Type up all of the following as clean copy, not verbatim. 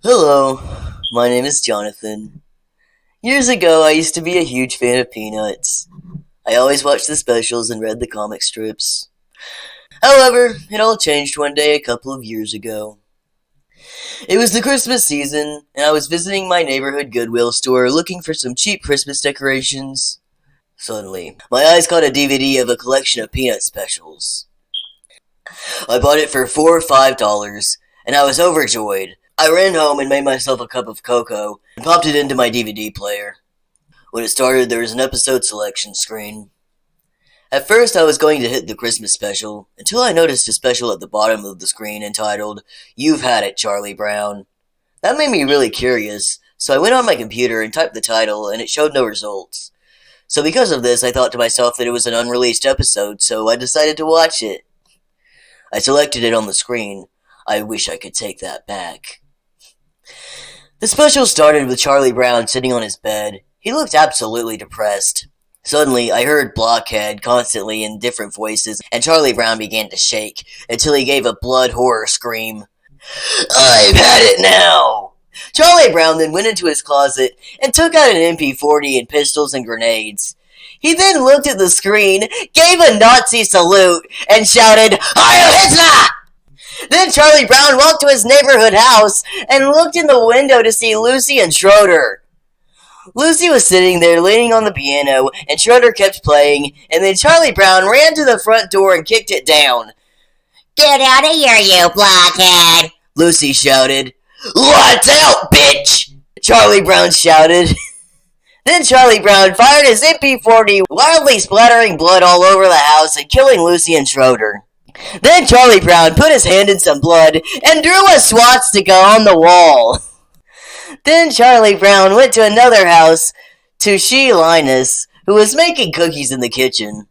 Hello, my name is Jonathan. Years ago, I used to be a huge fan of Peanuts. I always watched the specials and read the comic strips. However, it all changed one day a couple of years ago. It was the Christmas season, and I was visiting my neighborhood Goodwill store looking for some cheap Christmas decorations. Suddenly, my eyes caught a DVD of a collection of Peanut specials. I bought it for $4 or $5, and I was overjoyed. I ran home and made myself a cup of cocoa and popped it into my DVD player. When it started, there was an episode selection screen. At first, I was going to hit the Christmas special until I noticed a special at the bottom of the screen entitled, "You've Had It, Charlie Brown." That made me really curious, so I went on my computer and typed the title, and it showed no results. So because of this, I thought to myself that it was an unreleased episode, so I decided to watch it. I selected it on the screen. I wish I could take that back. The special started with Charlie Brown sitting on his bed. He looked absolutely depressed. Suddenly, I heard Blockhead constantly in different voices, and Charlie Brown began to shake until he gave a blood horror scream. "I've had it now!" Charlie Brown then went into his closet and took out an MP40 and pistols and grenades. He then looked at the screen, gave a Nazi salute, and shouted, "Heil Hitler!" Then Charlie Brown walked to his neighborhood house and looked in the window to see Lucy and Schroeder. Lucy was sitting there leaning on the piano, and Schroeder kept playing, and then Charlie Brown ran to the front door and kicked it down. "Get out of here, you blockhead!" Lucy shouted. "Lights out, bitch!" Charlie Brown shouted. Then Charlie Brown fired his MP40, wildly splattering blood all over the house and killing Lucy and Schroeder. Then Charlie Brown put his hand in some blood and drew a swastika on the wall. Then Charlie Brown went to another house to see Linus, who was making cookies in the kitchen.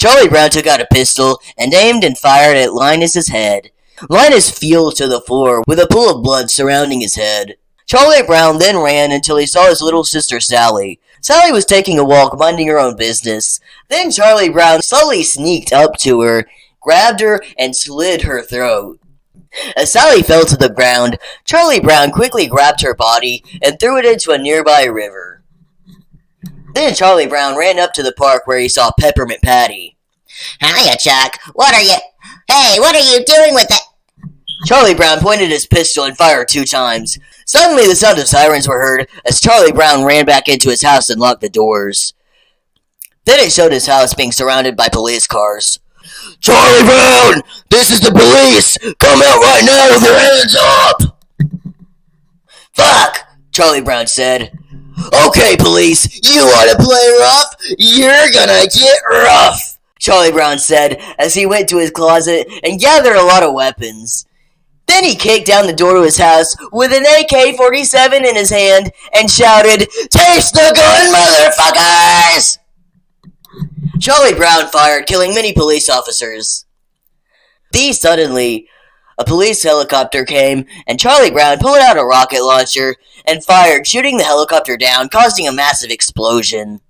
Charlie Brown took out a pistol and aimed and fired at Linus's head. Linus fell to the floor with a pool of blood surrounding his head. Charlie Brown then ran until he saw his little sister Sally. Sally was taking a walk, minding her own business. Then Charlie Brown slowly sneaked up to her, grabbed her, and slit her throat. As Sally fell to the ground, Charlie Brown quickly grabbed her body and threw it into a nearby river. Then Charlie Brown ran up to the park where he saw Peppermint Patty. "Hiya, Chuck. What are you doing with it?" Charlie Brown pointed his pistol and fired 2 times. Suddenly, the sound of sirens were heard as Charlie Brown ran back into his house and locked the doors. Then it showed his house being surrounded by police cars. "Charlie Brown, this is the police! Come out right now with your hands up!" "Fuck!" Charlie Brown said. "Okay, police, you want to play rough? You're gonna get rough!" Charlie Brown said as he went to his closet and gathered a lot of weapons. Then he kicked down the door to his house with an AK-47 in his hand and shouted, "Taste the gun, motherfuckers!" Charlie Brown fired, killing many police officers. Suddenly, a police helicopter came, and Charlie Brown pulled out a rocket launcher and fired, shooting the helicopter down, causing a massive explosion.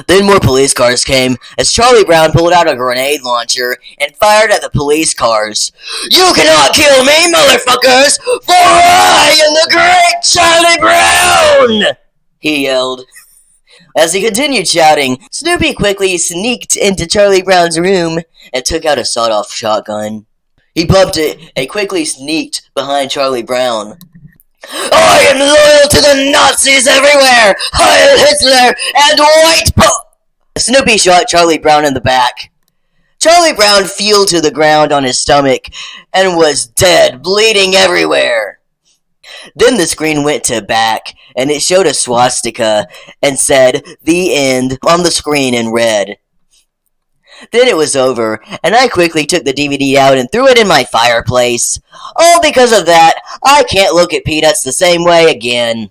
Then more police cars came, as Charlie Brown pulled out a grenade launcher and fired at the police cars. "You cannot kill me, motherfuckers, for I am the great Charlie Brown!" he yelled. As he continued shouting, Snoopy quickly sneaked into Charlie Brown's room and took out a sawed-off shotgun. He pumped it and quickly sneaked behind Charlie Brown. "I am loyal to the Nazis everywhere! Heil Hitler and White Snoopy shot Charlie Brown in the back. Charlie Brown fell to the ground on his stomach and was dead, bleeding everywhere. Then the screen went to back, and it showed a swastika and said, "The End," on the screen in red. Then it was over, and I quickly took the DVD out and threw it in my fireplace. All because of that, I can't look at Peanuts the same way again.